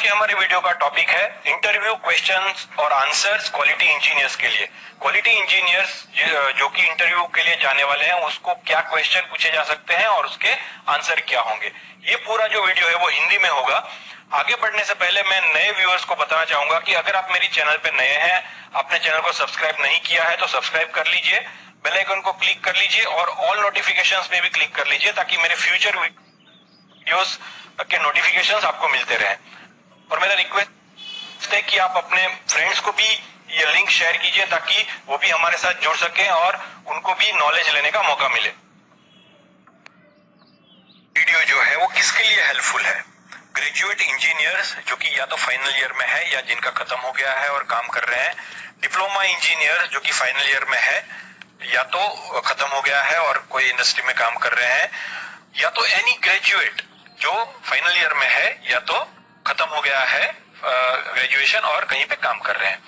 के हमारे वीडियो का टॉपिक है इंटरव्यू क्वेश्चंस और आंसर्स क्वालिटी इंजीनियर्स के लिए। क्वालिटी इंजीनियर्स जो कि इंटरव्यू के लिए जाने वाले हैं उसको क्या क्वेश्चन पूछे जा सकते हैं और उसके आंसर क्या होंगे। ये पूरा जो वीडियो है वो हिंदी में होगा। आगे बढ़ने से पहले मैं नए व्यूअर्स को बताना चाहूंगा कि अगर आप मेरी चैनल पे नए हैं, आपने चैनल को सब्सक्राइब नहीं किया है तो सब्सक्राइब कर लीजिए, बेल आइकन को क्लिक कर लीजिए और ऑल नोटिफिकेशंस में भी क्लिक कर लीजिए ताकि मेरे फ्यूचर वीडियोस के नोटिफिकेशंस आपको मिलते रहें। और मेरा रिक्वेस्ट है कि आप अपने फ्रेंड्स को भी ये लिंक शेयर कीजिए ताकि वो भी हमारे साथ जुड़ सकें और उनको भी नॉलेज लेने का मौका मिले। वीडियो जो है वो किसके लिए हेल्पफुल है? ग्रेजुएट इंजीनियर्स जो कि या तो फाइनल ईयर में है या जिनका खत्म हो गया है और काम कर रहे हैं, डिप्लोमा इंजीनियर जो कि फाइनल ईयर में है या तो खत्म हो गया है और कोई इंडस्ट्री में काम कर रहे हैं, या तो एनी ग्रेजुएट जो फाइनल ईयर में है या तो खत्म हो गया है ग्रेजुएशन और कहीं पे काम कर रहे हैं।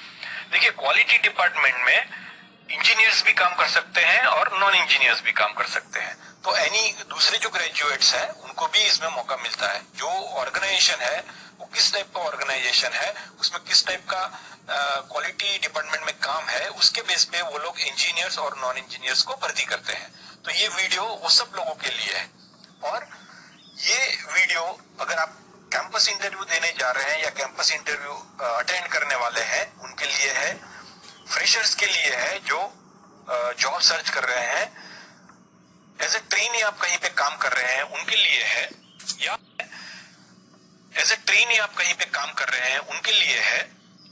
देखिए, क्वालिटी डिपार्टमेंट में इंजीनियर्स भी काम कर सकते हैं और नॉन इंजीनियर्स भी काम कर सकते हैं। तो एनी दूसरे जो ग्रेजुएट्स हैं उनको भी इसमें मौका मिलता है। जो ऑर्गेनाइजेशन है वो किस टाइप का ऑर्गेनाइजेशन है, उसमें किस टाइप का क्वालिटी डिपार्टमेंट में काम है, उसके बेस पे वो लोग इंजीनियर्स और नॉन इंजीनियर्स को भर्ती करते हैं। तो ये वीडियो वो सब लोगों के लिए है। और ये वीडियो अगर आप कैंपस इंटरव्यू देने जा रहे हैं या कैंपस इंटरव्यू अटेंड करने वाले हैं उनके लिए है, फ्रेशर्स के लिए है जो जॉब सर्च कर रहे हैं, एज ए ट्रेनी आप कहीं पे काम कर रहे हैं उनके लिए है, या एज ए ट्रेनी आप कहीं पे काम कर रहे हैं उनके लिए है,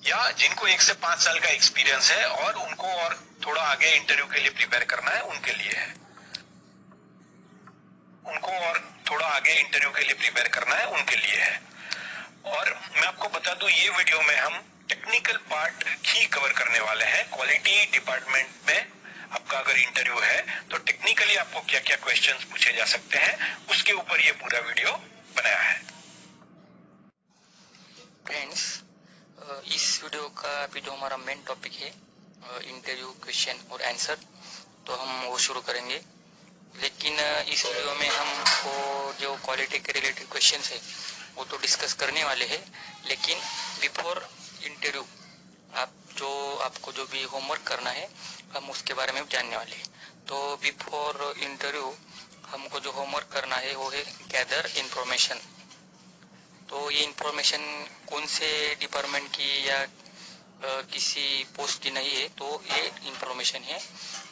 या जिनको 1 से 5 साल का एक्सपीरियंस है और उनको और थोड़ा आगे इंटरव्यू के लिए प्रिपेयर करना है उनके लिए है। उनको और थोड़ा आगे इंटरव्यू के लिए प्रिपेयर करना है उनके लिए है। और मैं आपको बता दूं, ये वीडियो में हम टेक्निकल पार्ट ही कवर करने वाले हैं। क्वालिटी डिपार्टमेंट में आपका अगर इंटरव्यू है तो टेक्निकली आपको क्या क्या क्वेश्चंस पूछे जा सकते हैं उसके ऊपर ये पूरा वीडियो बनाया है। फ्रेंड्स, इस वीडियो का अभी जो हमारा मेन टॉपिक है इंटरव्यू क्वेश्चन और आंसर, तो हम वो शुरू करेंगे। लेकिन इस वीडियो में हमको जो क्वालिटी के रिलेटेड क्वेश्चंस है वो तो डिस्कस करने वाले हैं, लेकिन बिफोर इंटरव्यू आपको जो भी होमवर्क करना है हम उसके बारे में जानने वाले हैं। तो बिफोर इंटरव्यू हमको जो होमवर्क करना है वो है गैदर इंफॉर्मेशन। तो ये इंफॉर्मेशन कौन से डिपार्टमेंट की या किसी पोस्ट की नहीं है, तो ये इंफॉर्मेशन है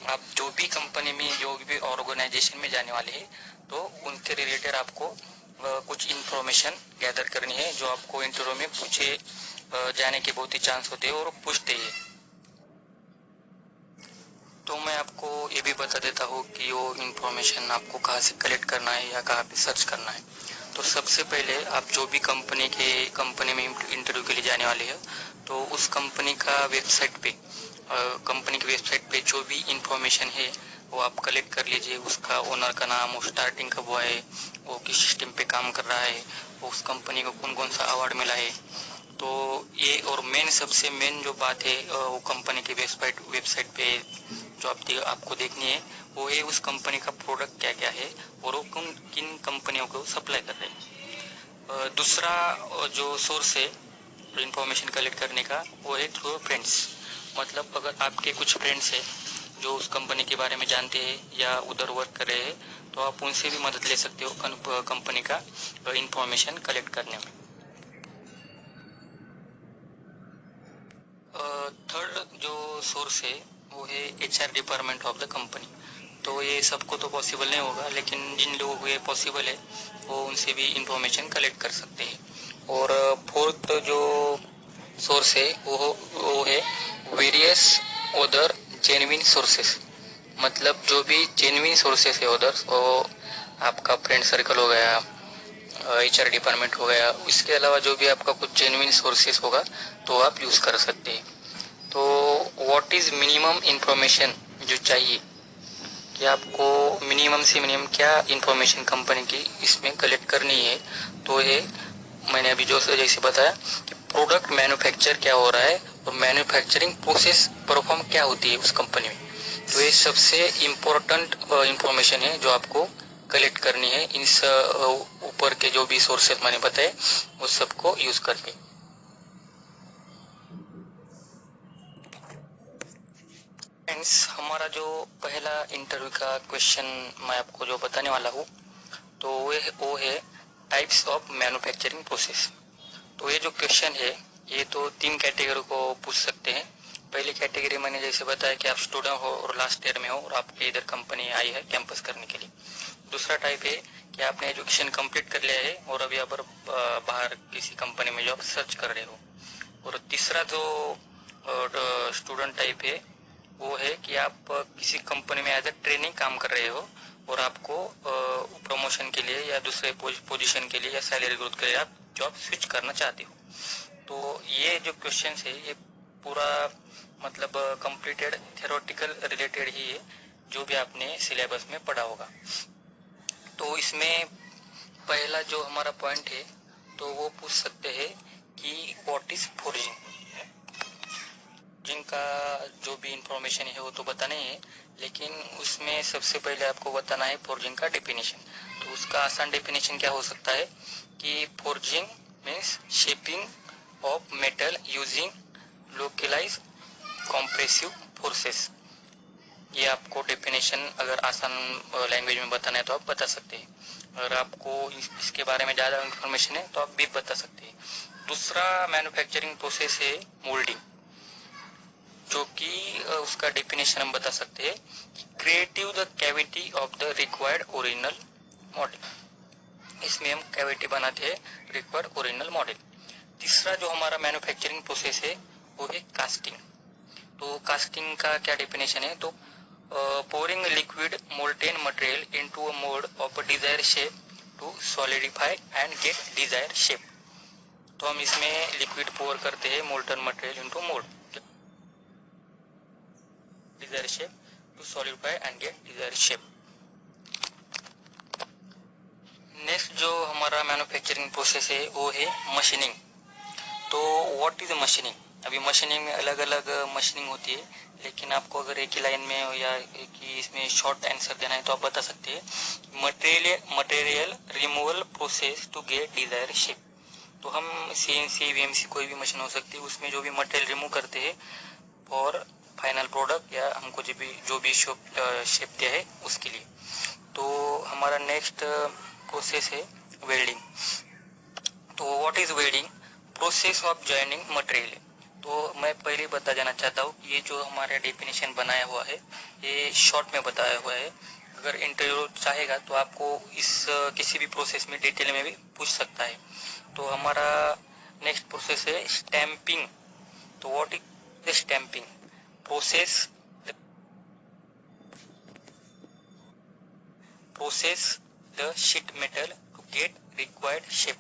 आप जो भी कंपनी में जो भी ऑर्गेनाइजेशन में जाने वाले हैं तो उनके रिलेटेड आपको कुछ इंफॉर्मेशन गैदर करनी है जो आपको इंटरव्यू में पूछे जाने के बहुत ही चांस होते हैं और पूछते हैं। तो मैं आपको ये भी बता देता हूँ कि वो इंफॉर्मेशन आपको कहाँ से कलेक्ट करना है या कहाँ पे सर्च करना है। तो सबसे पहले आप जो भी कंपनी में इंटरव्यू के लिए जाने वाले हैं तो उस कंपनी की वेबसाइट पे जो भी इंफॉर्मेशन है वो आप कलेक्ट कर लीजिए। उसका ओनर का नाम, वो स्टार्टिंग कब हुआ है, वो किस सिस्टम पे काम कर रहा है, वो उस कंपनी को कौन कौन सा अवार्ड मिला है। तो ये और सबसे मेन जो बात है वो कंपनी की वेबसाइट पे जो आपको देखनी है वो है उस कंपनी का प्रोडक्ट क्या क्या है और वो किन कंपनियों को सप्लाई कर रहे हैं। दूसरा जो सोर्स है इंफॉर्मेशन कलेक्ट करने का वो है थ्रू फ्रेंड्स। मतलब अगर आपके कुछ फ्रेंड्स है जो उस कंपनी के बारे में जानते हैं या उधर वर्क कर रहे हैं तो आप उनसे भी मदद ले सकते हो कंपनी का इंफॉर्मेशन कलेक्ट करने में। थर्ड जो सोर्स है वो है HR department of the company. तो ये सबको तो पॉसिबल नहीं होगा, लेकिन जिन लोगों को ये पॉसिबल है वो उनसे भी इंफॉर्मेशन कलेक्ट कर सकते हैं। और फोर्थ जो सोर्स है वो है वेरियस अदर जेन्युइन सोर्सेस। मतलब जो भी जेन्युइन सोर्सेस है उधर, वो आपका फ्रेंड सर्कल हो गया, HR डिपार्टमेंट हो गया, इसके अलावा जो भी आपका कुछ जेन्युइन सोर्सेस होगा तो आप यूज़ कर सकते हैं। तो व्हाट इज़ मिनिमम इंफॉर्मेशन जो चाहिए कि आपको मिनिमम से मिनिमम क्या इंफॉर्मेशन कंपनी की इसमें कलेक्ट करनी है, तो ये मैंने अभी जैसे बताया कि प्रोडक्ट मैन्युफैक्चर क्या हो रहा है और मैन्युफैक्चरिंग प्रोसेस परफॉर्म क्या होती है उस कंपनी में। तो ये सबसे इम्पोर्टेंट इंफॉर्मेशन है जो आपको कलेक्ट करनी है इन ऊपर के जो भी सोर्सेज मैंने बताए उस सबको यूज करके। फ्रेंड्स, हमारा जो पहला इंटरव्यू का क्वेश्चन मैं आपको जो बताने वाला हूँ तो वो है टाइप्स ऑफ मैन्युफैक्चरिंग प्रोसेस। तो ये जो क्वेश्चन है ये तो 3 कैटेगरी को पूछ सकते हैं। पहली कैटेगरी मैंने जैसे बताया कि आप स्टूडेंट हो और लास्ट ईयर में हो और आपके इधर कंपनी आई है कैंपस करने के लिए। दूसरा टाइप है कि आपने एजुकेशन कंप्लीट कर लिया है और अभी आप बाहर किसी कंपनी में जॉब सर्च कर रहे हो। और तीसरा जो स्टूडेंट टाइप है वो है कि आप किसी कंपनी में एज ए ट्रेनिंग काम कर रहे हो और आपको प्रमोशन के लिए या दूसरे पोजीशन के लिए या सैलरी ग्रोथ के लिए आप जॉब स्विच करना चाहते हो। तो ये जो क्वेश्चन है ये पूरा मतलब कंप्लीटेड थ्योरेटिकल रिलेटेड ही है जो भी आपने सिलेबस में पढ़ा होगा। तो इसमें पहला जो हमारा पॉइंट है तो वो पूछ सकते हैं कि व्हाट इज फोर्जिंग। जिनका जो भी इंफॉर्मेशन है वो तो बताना ही है, लेकिन उसमें सबसे पहले आपको बताना है फोर्जिंग का डेफिनेशन। तो उसका आसान डेफिनेशन क्या हो सकता है कि forging means shaping of metal using localise compressive forces. ये आपको डेफिनेशन अगर आसान लैंग्वेज में बताना है तो आप बता सकते हैं। अगर आपको इसके बारे में ज़्यादा इंफॉर्मेशन है तो आप भी बता सकते हैं। दूसरा मैन्युफैक्चरिंग प्रोसेस है मोल्डिंग, जो कि उसका डेफिनेशन हम बता सकते हैं creative the cavity of the required original model. इसमें हम कैविटी बनाते हैं रिक्वायर्ड ओरिजिनल मॉडल। तीसरा जो हमारा मैन्युफैक्चरिंग प्रोसेस है वो है कास्टिंग। तो कास्टिंग का क्या डेफिनेशन है तो pouring liquid molten material into a mold of a desired shape to solidify and get desired shape। तो हम इसमें लिक्विड पोर करते हैं molten material into mould desired shape to solidify and get desired shape। Next जो हमारा manufacturing process है वो है मशीनिंग। तो व्हाट इज मशीनिंग? अभी मशीनिंग में अलग अलग मशीनिंग होती है, लेकिन आपको अगर एक ही लाइन में या एक ही इसमें शॉर्ट आंसर देना है तो आप बता सकते हैं material removal process to get desire shape. तो हम CNC VMC कोई भी मशीन हो सकती है, उसमें जो भी मटेरियल रिमूव करते हैं और फाइनल प्रोडक्ट या हमको जो भी शेप दिया है उसके लिए। तो हमारा नेक्स्ट प्रोसेस है वेल्डिंग। तो what is welding? Process of joining material. तो मैं पहले बता जाना चाहता हूँ ये जो हमारा डेफिनेशन बनाया हुआ है ये शॉर्ट में बताया हुआ है। अगर इंटरव्यू चाहेगा तो आपको इस किसी भी प्रोसेस में डिटेल में भी पूछ सकता है। तो हमारा नेक्स्ट प्रोसेस है स्टैंपिंग। तो what is stamping? Process the sheet metal to get required shape.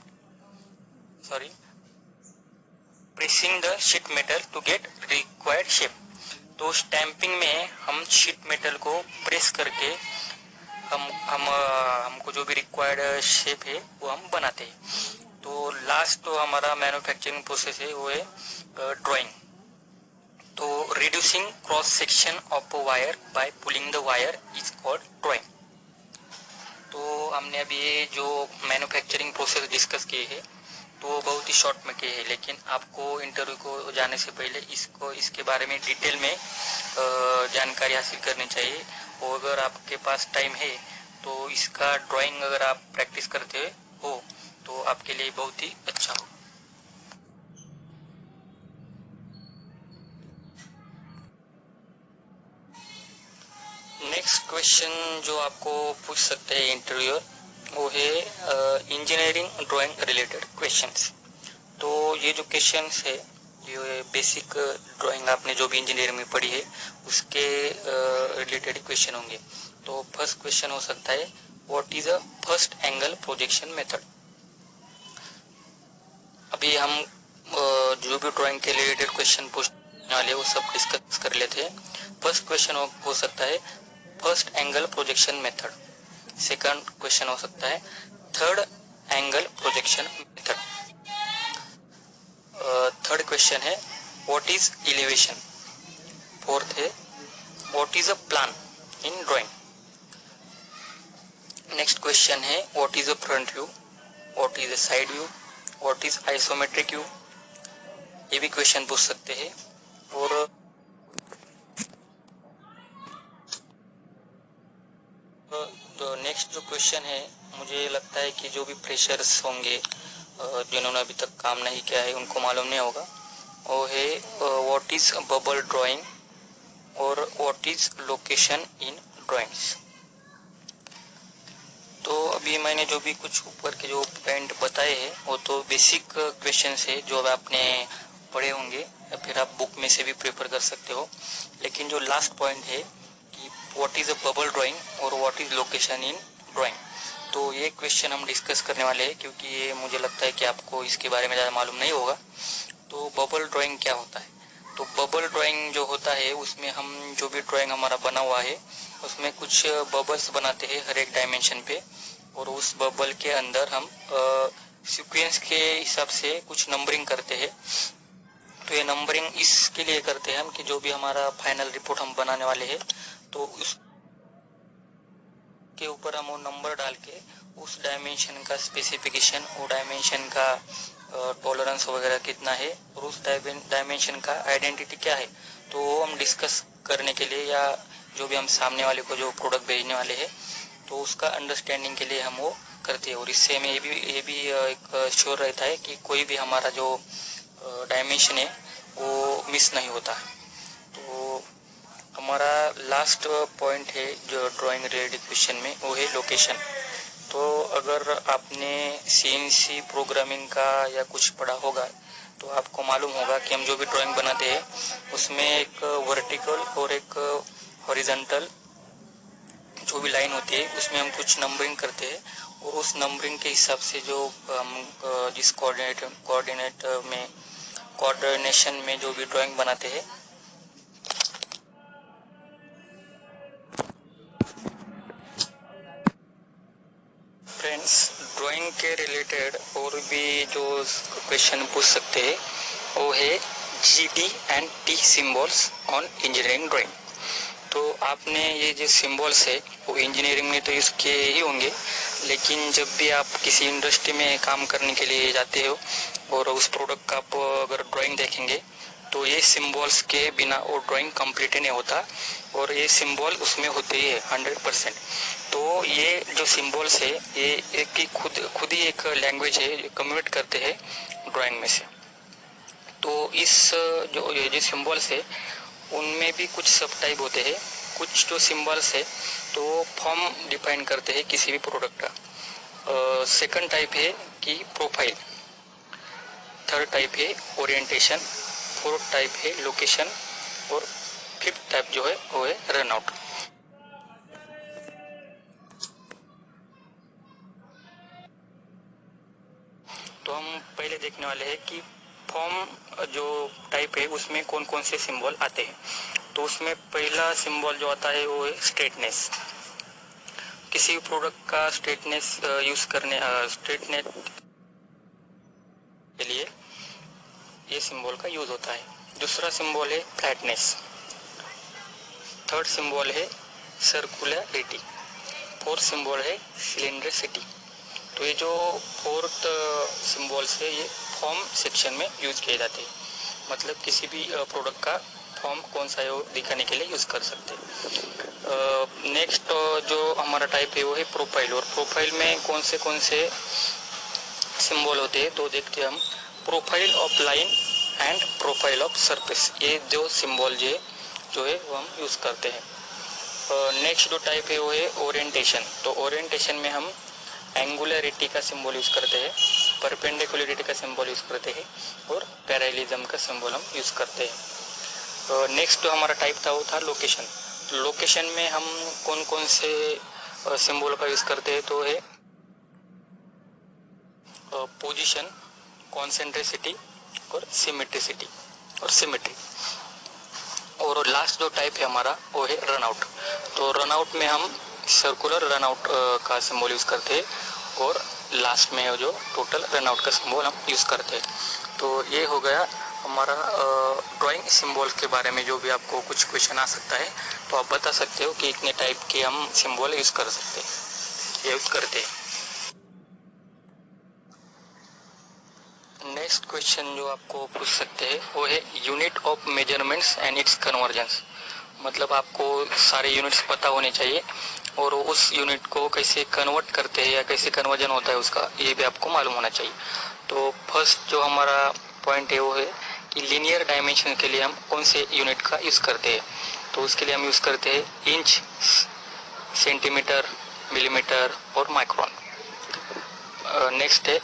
Pressing the sheet metal to get required shape. तो स्टैंपिंग में हम शीट मेटल को प्रेस करके हमको जो भी रिक्वायर्ड शेप है वो हम बनाते हैं। तो लास्ट तो हमारा मैन्युफैक्चरिंग प्रोसेस है वो है ड्राइंग। तो reducing cross section of wire by pulling the wire is called drawing. तो हमने अभी ये जो मैन्युफैक्चरिंग प्रोसेस डिस्कस किए हैं तो बहुत ही शॉर्ट में किए हैं, लेकिन आपको इंटरव्यू को जाने से पहले इसके बारे में डिटेल में जानकारी हासिल करनी चाहिए। और अगर आपके पास टाइम है तो इसका ड्राइंग अगर आप प्रैक्टिस करते हो तो आपके लिए बहुत ही अच्छा हो। नेक्स्ट क्वेश्चन जो आपको पूछ सकते हैं इंटरव्यूअर वो है इंजीनियरिंग ड्राइंग रिलेटेड क्वेश्चंस। तो ये जो क्वेश्चंस है ये बेसिक ड्राइंग आपने जो भी इंजीनियरिंग में पढ़ी है उसके रिलेटेड क्वेश्चन होंगे। तो फर्स्ट क्वेश्चन हो सकता है what is a first angle projection method. अभी हम जो भी ड्राइंग के रिलेटेड क्वेश्चन पूछने वाले वो सब डिस्कस कर लेते हैं। फर्स्ट क्वेश्चन हो सकता है first angle projection method. Second question हो सकता है third angle projection method. Third question है व्हाट इज एलिवेशन। फोर्थ है what is a plan in drawing. Next question है what is a front view, what is a side view, what is isometric view, ये भी question पूछ सकते हैं। और तो नेक्स्ट जो क्वेश्चन है, मुझे लगता है कि जो भी फ्रेशर्स होंगे जिन्होंने अभी तक काम नहीं किया है उनको मालूम नहीं होगा, वो है व्हाट इज बबल ड्राइंग और what is location in drawings. तो अभी मैंने जो भी कुछ ऊपर के जो पॉइंट बताए हैं वो तो बेसिक क्वेश्चन है जो आपने पढ़े होंगे या फिर आप बुक में से भी प्रिपेयर कर सकते हो। लेकिन जो लास्ट पॉइंट है कि what is a bubble drawing और what is location in drawing, तो ये क्वेश्चन हम डिस्कस करने वाले हैं क्योंकि ये मुझे लगता है कि आपको इसके बारे में ज़्यादा मालूम नहीं होगा। तो बबल ड्राइंग क्या होता है? तो बबल ड्राइंग जो होता है उसमें हम जो भी ड्राइंग हमारा बना हुआ है उसमें कुछ बबल्स बनाते हैं हर एक डायमेंशन पे, और उस बबल के अंदर हम सीक्वेंस के हिसाब से कुछ नंबरिंग करते हैं। तो ये नंबरिंग इसके लिए करते हैं हम कि जो भी हमारा फाइनल रिपोर्ट हम बनाने वाले हैं तो उसके ऊपर हम वो नंबर डाल के उस डायमेंशन का स्पेसिफिकेशन, वो डायमेंशन का टॉलरेंस वगैरह कितना है और उस डायमेंशन का आइडेंटिटी क्या है, तो वो हम डिस्कस करने के लिए या जो भी हम सामने वाले को जो प्रोडक्ट भेजने वाले हैं तो उसका अंडरस्टैंडिंग के लिए हम वो करते हैं। और इससे हमें ये भी एक श्योर रहता है कि कोई भी हमारा जो डायमेंशन है वो मिस नहीं होता। तो हमारा लास्ट पॉइंट है जो ड्राइंग रिलेटेड क्वेश्चन में, वो है लोकेशन। तो अगर आपने CNC प्रोग्रामिंग का या कुछ पढ़ा होगा तो आपको मालूम होगा कि हम जो भी ड्राइंग बनाते हैं उसमें एक वर्टिकल और एक हॉरिजॉन्टल जो भी लाइन होती है उसमें हम कुछ नंबरिंग करते हैं, और उस नंबरिंग के हिसाब से जो हम जिस कोऑर्डिनेशन में जो भी ड्राइंग बनाते हैं फ्रेंड्स, ड्राइंग के रिलेटेड और भी जो क्वेश्चन पूछ सकते हैं वो है GD and T symbols on engineering drawing. तो आपने ये जो सिंबल्स है वो इंजीनियरिंग में तो यूज़ किए ही होंगे, लेकिन जब भी आप किसी इंडस्ट्री में काम करने के लिए जाते हो और उस प्रोडक्ट का आप अगर ड्राइंग देखेंगे तो ये सिंबल्स के बिना वो ड्राइंग कंप्लीट नहीं होता, और ये सिंबल उसमें होते ही है 100%। तो ये जो सिंबल्स है ये एक ही खुद ही एक लैंग्वेज है, कम्युनिकेट करते हैं ड्राइंग में से। तो इस जो ये जो सिंबल्स है उनमें भी कुछ सब टाइप होते हैं। कुछ जो सिंबल्स है तो फॉर्म डिफाइन करते हैं किसी भी प्रोडक्ट का। सेकंड टाइप है कि प्रोफाइल, थर्ड टाइप है ओरिएंटेशन, फोर्थ टाइप है लोकेशन, और फिफ्थ टाइप जो है वो है रन आउट। तो हम पहले देखने वाले हैं कि फॉर्म जो टाइप है उसमें कौन कौन से सिंबल आते हैं। तो उसमें पहला सिंबल जो आता है वो है स्ट्रेटनेस। किसी प्रोडक्ट का स्ट्रेटनेस यूज करने स्ट्रेटनेस के लिए ये सिंबल का यूज होता है। दूसरा सिंबल है फ्लैटनेस, थर्ड सिंबल है सर्कुलरिटी, फोर्थ सिंबल है सिलेंड्रिसिटी। तो ये जो फोर्थ सिंबल्स है ये फॉर्म सेक्शन में यूज किए जाते हैं, मतलब किसी भी प्रोडक्ट का फॉर्म कौन सा है वो दिखाने के लिए यूज कर सकते हैं। नेक्स्ट जो हमारा टाइप है वो है प्रोफाइल, और प्रोफाइल में कौन से सिंबल होते हैं तो देखते हैं हम। Profile of line and profile of surface, ये दो सिंबल जो है वो हम यूज करते हैं। नेक्स्ट जो टाइप है वो है ओरिएंटेशन। तो ओरिएंटेशन में हम एंगुलरिटी का सिंबल यूज करते हैं, परपेंडिकुलरिटी का सिंबल यूज करते हैं, और पैरेललिज्म का सिंबल हम यूज करते हैं। नेक्स्ट जो हमारा टाइप था वो था लोकेशन। लोकेशन में हम कौन कौन से सिंबल का यूज करते हैं तो है पोजीशन, कॉन्सेंट्रिसिटी और सिमेट्रिसिटी और सिमेट्री। और लास्ट जो टाइप है हमारा वो है रन आउट। तो रन आउट में हम सर्कुलर रन आउट का सिंबल यूज करते हैं, और लास्ट में जो टोटल रन आउट का सिंबल हम यूज करते हैं। तो ये हो गया हमारा ड्राइंग सिंबल के बारे में। जो भी आपको कुछ क्वेश्चन आ सकता है तो आप बता सकते हो कि इतने टाइप के हम सिंबल यूज कर सकते हैं। यूज करते हैं। नेक्स्ट क्वेश्चन जो आपको पूछ सकते हैं वो है unit of measurements and it's convergence. मतलब आपको सारे यूनिट्स पता होने चाहिए और उस यूनिट को कैसे कन्वर्ट करते हैं या कैसे कन्वर्जन होता है उसका, ये भी आपको मालूम होना चाहिए। तो फर्स्ट जो हमारा पॉइंट है वो है कि लीनियर डायमेंशन के लिए हम कौन से यूनिट का यूज करते हैं। तो उसके लिए हम यूज करते हैं इंच, सेंटीमीटर, मिलीमीटर और माइक्रोन। नेक्स्ट है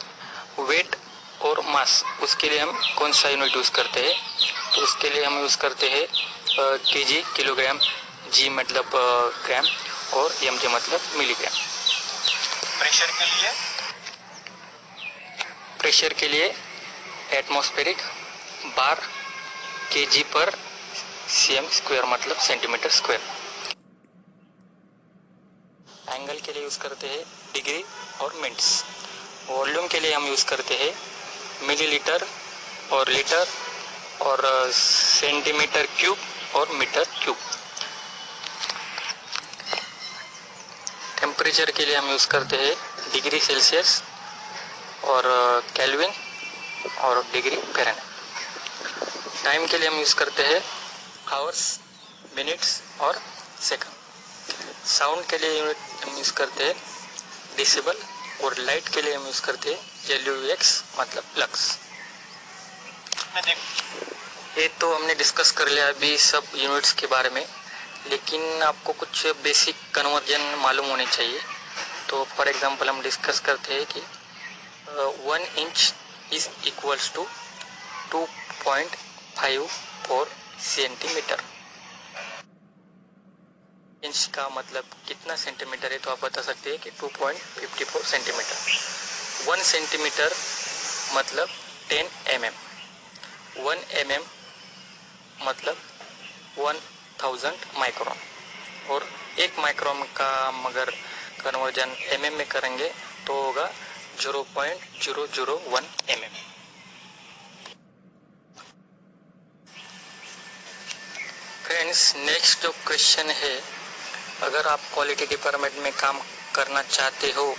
वेट और मास, उसके लिए हम कौन सा यूनिट यूज करते हैं। तो उसके लिए हम यूज करते हैं केजी किलोग्राम, जी मतलब ग्राम और एमजे मतलब मिलीग्राम। प्रेशर के लिए एटमॉस्फेरिक बार केजी पर सीएम स्क्वायर मतलब सेंटीमीटर स्क्वायर। एंगल के लिए यूज करते हैं डिग्री और मिनट्स। वॉल्यूम के लिए हम यूज करते हैं मिलीलीटर और लीटर और सेंटीमीटर क्यूब और मीटर क्यूब। टेम्परेचर के लिए हम यूज करते हैं डिग्री सेल्सियस और केल्विन और डिग्री फ़ारेनहाइट। टाइम के लिए हम यूज करते हैं आवर्स, मिनट्स और सेकंड। साउंड के लिए यूनिट हम यूज करते हैं डेसिबल और लाइट के लिए हम यूज करते हैं LUX मतलब लक्स। ये तो हमने डिस्कस कर लिया अभी सब यूनिट्स के बारे में, लेकिन आपको कुछ बेसिक कन्वर्जन मालूम होने चाहिए। तो फॉर एग्जांपल हम डिस्कस करते हैं कि 1 inch is equals to 2.54 centimetre. Inch का मतलब कितना सेंटीमीटर है, तो आप बता सकते हैं कि 2.54 सेंटीमीटर। 1 सेंटीमीटर मतलब 10 mm, 1 mm मतलब 1000 माइक्रोन और 1 माइक्रोन का मगर कन्वर्जन mm में करेंगे तो होगा 0.001 mm। फ्रेंड्स, नेक्स्ट जो क्वेश्चन है, अगर आप क्वालिटी डिपार्टमेंट में काम करना चाहते हो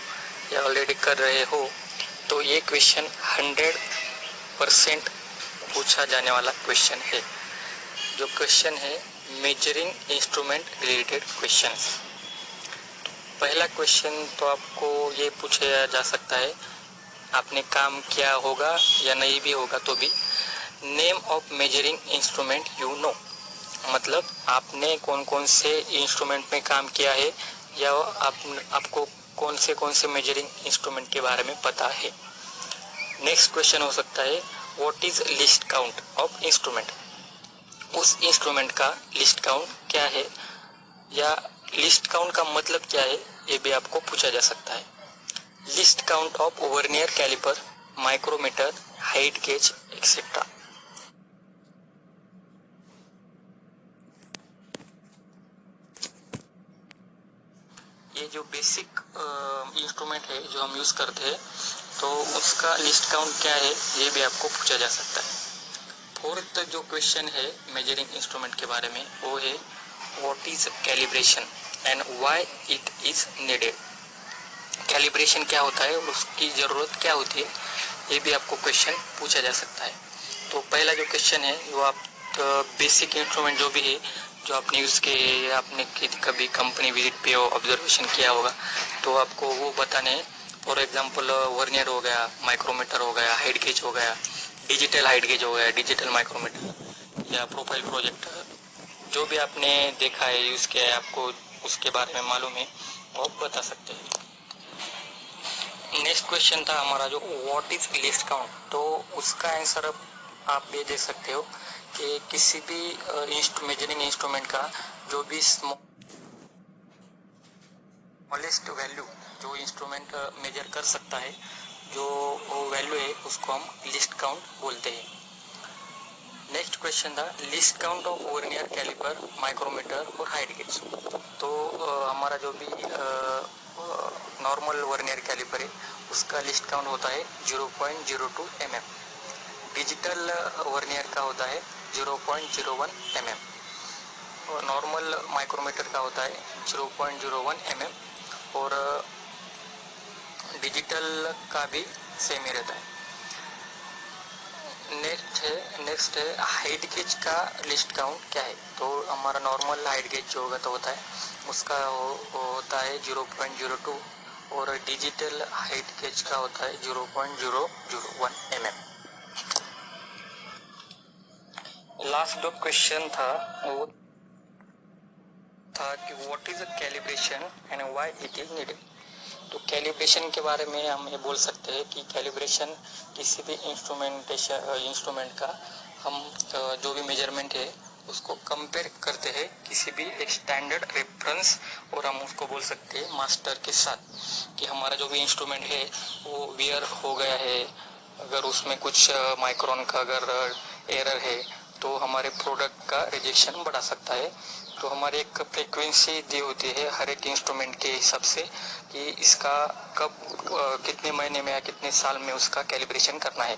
या ऑलरेडी कर रहे हो तो ये क्वेश्चन 100% पूछा जाने वाला क्वेश्चन है। जो क्वेश्चन है मेजरिंग इंस्ट्रूमेंट रिलेटेड क्वेश्चंस। पहला क्वेश्चन तो आपको ये पूछा जा सकता है, आपने काम किया होगा या नहीं भी होगा तो भी, name of measuring instrument you know. मतलब आपने कौन कौन से इंस्ट्रूमेंट में काम किया है या आपको कौन से मेजरिंग इंस्ट्रूमेंट के बारे में पता है। नेक्स्ट क्वेश्चन हो सकता है what is list count of instrument. उस इंस्ट्रूमेंट का लिस्ट काउंट क्या है या लिस्ट काउंट का मतलब क्या है, ये भी आपको पूछा जा सकता है। Least count of vernier caliper, micrometer, height gauge etcetera. ये जो बेसिक इंस्ट्रूमेंट है जो हम यूज करते हैं तो उसका लिस्ट काउंट क्या है, ये भी आपको पूछा जा सकता है। फोर्थ जो क्वेश्चन है मेजरिंग इंस्ट्रूमेंट के बारे में वो है what is calibration and why it is needed. Calibration क्या होता है और उसकी ज़रूरत क्या होती है, ये भी आपको क्वेश्चन पूछा जा सकता है। तो पहला जो क्वेश्चन है वो आप बेसिक इंस्ट्रूमेंट जो भी है जो आपने यूज़ किए, आपने कभी कंपनी विजिट पे ऑब्जर्वेशन किया होगा तो आपको वो बताने हैं। फॉर एग्जांपल वर्नियर हो गया, माइक्रोमीटर हो गया, हाइट गेज हो गया, डिजिटल हाइट गेज हो गया, डिजिटल माइक्रोमीटर या प्रोफाइल प्रोजेक्टर, जो भी आपने देखा है यूज़ किया है आपको उसके बारे में मालूम है वो आप बता सकते हैं। नेक्स्ट क्वेश्चन था हमारा जो व्हाट इज लिस्ट काउंट। तो उसका आंसर आप ये दे सकते हो कि किसी भी मेजरिंग इंस्ट्रूमेंट का जो भी स्मॉलेस्ट वैल्यू जो इंस्ट्रूमेंट मेजर कर सकता है, जो वैल्यू है उसको हम लिस्ट काउंट बोलते हैं। नेक्स्ट क्वेश्चन था least count of vernier caliper, micrometer और हाइट गेज। तो हमारा जो भी नॉर्मल वर्नियर कैलिपर है उसका लिस्ट काउंट होता है 0.02 mm। डिजिटल वर्नियर का होता है 0.01 mm और नॉर्मल माइक्रोमीटर का होता है 0.01 mm और डिजिटल का भी सेम ही रहता है। नेक्स्ट है हाइट गेज का लिस्ट काउंट क्या है। तो हमारा नॉर्मल हाइट गेज जो होता है उसका होता है 0.02 और डिजिटल हाइट गेज का होता है 0.001 mm। लास्ट जो क्वेश्चन था वो था कि what is a calibration and why it is needed. तो कैलिब्रेशन के बारे में हम ये बोल सकते हैं कि कैलिब्रेशन किसी भी इंस्ट्रूमेंट का हम जो भी मेजरमेंट है उसको कंपेयर करते हैं किसी भी एक स्टैंडर्ड रेफरेंस और हम उसको बोल सकते हैं मास्टर के साथ कि हमारा जो भी इंस्ट्रूमेंट है वो वियर हो गया है, अगर उसमें कुछ माइक्रोन का अगर एरर है तो हमारे प्रोडक्ट का रिजेक्शन बढ़ा सकता है। तो हमारी एक फ्रीक्वेंसी दी होती है हर एक इंस्ट्रूमेंट के हिसाब से कि इसका कब कितने महीने में या कितने साल में उसका कैलिब्रेशन करना है।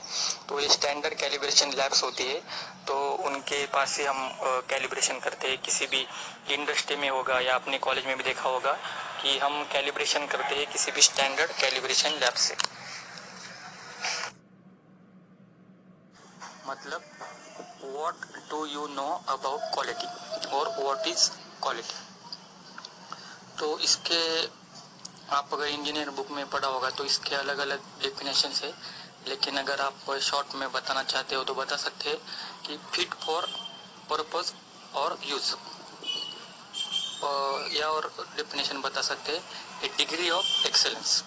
तो ये स्टैंडर्ड कैलिब्रेशन लैब्स होती है, तो उनके पास से हम कैलिब्रेशन करते हैं। किसी भी इंडस्ट्री में होगा या अपने कॉलेज में भी देखा होगा कि हम कैलिब्रेशन करते हैं किसी भी स्टैंडर्ड कैलिब्रेशन लैब से। मतलब what do you know about quality और what is quality। तो इसके आप अगर इंजीनियर बुक में पढ़ा होगा तो इसके अलग अलग डेफिनेशन है, लेकिन अगर आप शॉर्ट में बताना चाहते हो तो बता सकते हैं कि फिट फॉर पर्पस और यूज, या और डेफिनेशन बता सकते हैं a degree of excellence.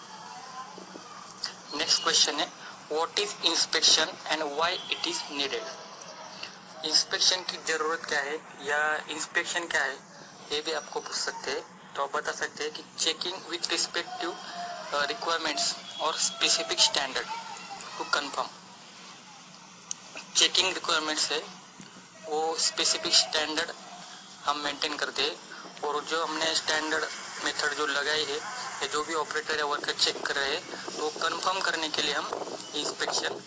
Next question है what is inspection and why it is needed. Inspection की जरूरत क्या है या इंस्पेक्शन क्या है ये भी आपको पूछ सकते हैं। तो आप बता सकते हैं कि checking with respect to requirements और specific standard to confirm. Checking requirements है वो स्पेसिफिक स्टैंडर्ड हम मेंटेन करते हैं और जो हमने स्टैंडर्ड मेथड जो लगाई है या जो भी ऑपरेटर या वर्कर चेक कर रहे हैं तो कंफर्म करने के लिए हम इंस्पेक्शन।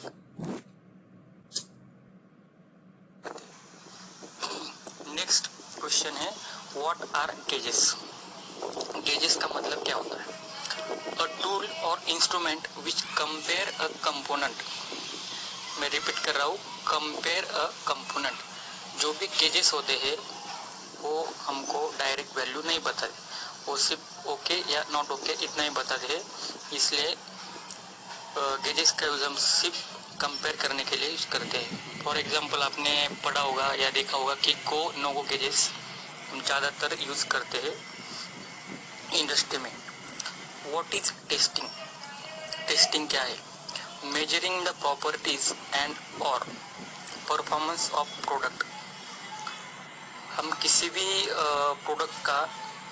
नेक्स्ट क्वेश्चन है व्हाट आर गेजेस। गेजेस का मतलब क्या होता है। अ टूल और instrument which compare a component. मैं रिपीट कर रहा हूँ, कंपेयर अ कंपोनेंट। जो भी गेजेस होते हैं वो हमको डायरेक्ट वैल्यू नहीं बताते, वो सिर्फ ओके या नॉट ओके इतना ही बताते हैं। इसलिए गेजेस का यूज हम सिर्फ कंपेयर करने के लिए यूज करते हैं। फॉर एग्जांपल आपने पढ़ा होगा या देखा होगा कि गो नो गो गेजेस हम ज़्यादातर यूज करते हैं इंडस्ट्री में। What is testing. टेस्टिंग क्या है। मेजरिंग द प्रॉपर्टीज एंड और परफॉर्मेंस ऑफ प्रोडक्ट। हम किसी भी प्रोडक्ट का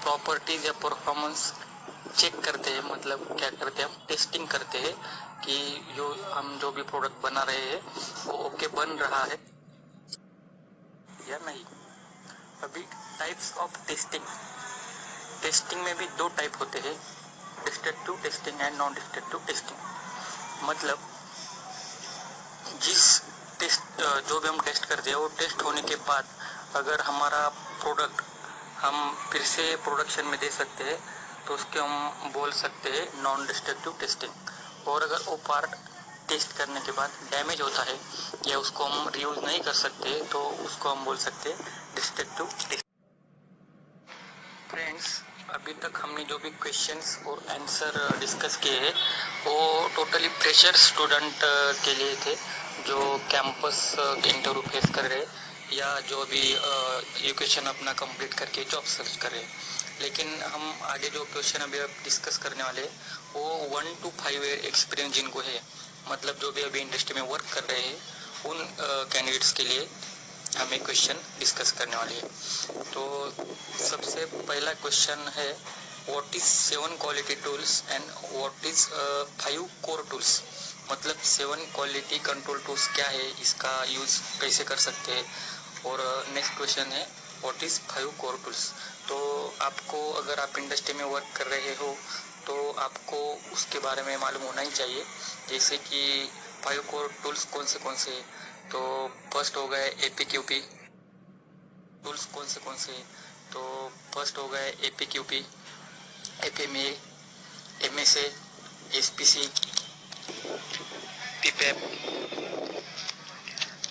प्रॉपर्टीज या परफॉर्मेंस चेक करते हैं, मतलब क्या करते हैं हम टेस्टिंग करते हैं कि जो भी प्रोडक्ट बना रहे हैं वो ओके बन रहा है या नहीं। अभी टाइप्स ऑफ टेस्टिंग। टेस्टिंग में भी दो टाइप होते हैं, destructive testing and non destructive testing. मतलब जिस टेस्ट जो भी हम टेस्ट करते हैं वो टेस्ट होने के बाद अगर हमारा प्रोडक्ट हम फिर से प्रोडक्शन में दे सकते हैं तो उसके हम बोल सकते हैं नॉन डिस्ट्रक्टिव टेस्टिंग। और अगर वो पार्ट टेस्ट करने के बाद डैमेज होता है या उसको हम रीयूज नहीं कर सकते तो उसको हम बोल सकते हैं डिस्ट्रक्टिव टेस्टिंग। फ्रेंड्स, अभी तक हमने जो भी क्वेश्चंस और आंसर डिस्कस किए हैं वो टोटली फ्रेशर स्टूडेंट के लिए थे जो कैंपस इंटरव्यू फेस कर रहे हैं या जो भी एजुकेशन अपना कंप्लीट करके जॉब सर्च कर रहे हैं। लेकिन हम आगे जो क्वेश्चन अभी डिस्कस करने वाले हैं वो 1 to 5 ईयर एक्सपीरियंस जिनको है, मतलब जो भी अभी इंडस्ट्री में वर्क कर रहे हैं उन कैंडिडेट्स के लिए हमें क्वेश्चन डिस्कस करने वाले हैं। तो सबसे पहला क्वेश्चन है what is 7 quality tools and what is 5 core tools. मतलब 7 क्वालिटी कंट्रोल टूल्स क्या है, इसका यूज कैसे कर सकते हैं। और नेक्स्ट क्वेश्चन है व्हाट इज 5 कोर टूल्स। तो आपको अगर आप इंडस्ट्री में वर्क कर रहे हो तो आपको उसके बारे में मालूम होना ही चाहिए, जैसे कि 5 कोर टूल्स कौन से। तो फर्स्ट हो गए APQP टूल्स कौन से। तो फर्स्ट हो गए APQP, FMEA, MSA, SPC, PPAP।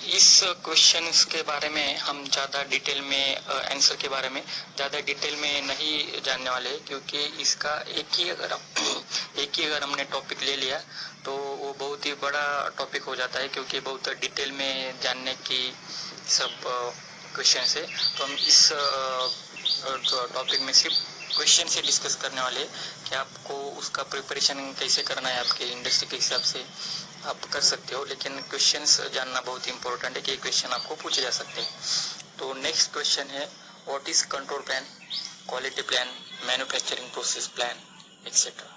इस क्वेश्चन के बारे में हम ज़्यादा डिटेल में आंसर के बारे में ज़्यादा डिटेल में नहीं जानने वाले, क्योंकि इसका एक ही अगर हमने टॉपिक ले लिया तो वो बहुत ही बड़ा टॉपिक हो जाता है, क्योंकि बहुत डिटेल में जानने की सब क्वेश्चन है। तो हम इस टॉपिक में सिर्फ क्वेश्चन से डिस्कस करने वाले कि आपको उसका प्रिपरेशन कैसे करना है, आपके इंडस्ट्री के हिसाब से आप कर सकते हो, लेकिन क्वेश्चंस जानना बहुत इंपॉर्टेंट है कि क्वेश्चन आपको पूछे जा सकते हैं। तो नेक्स्ट क्वेश्चन है what is control plan, quality plan, manufacturing process plan etcetera.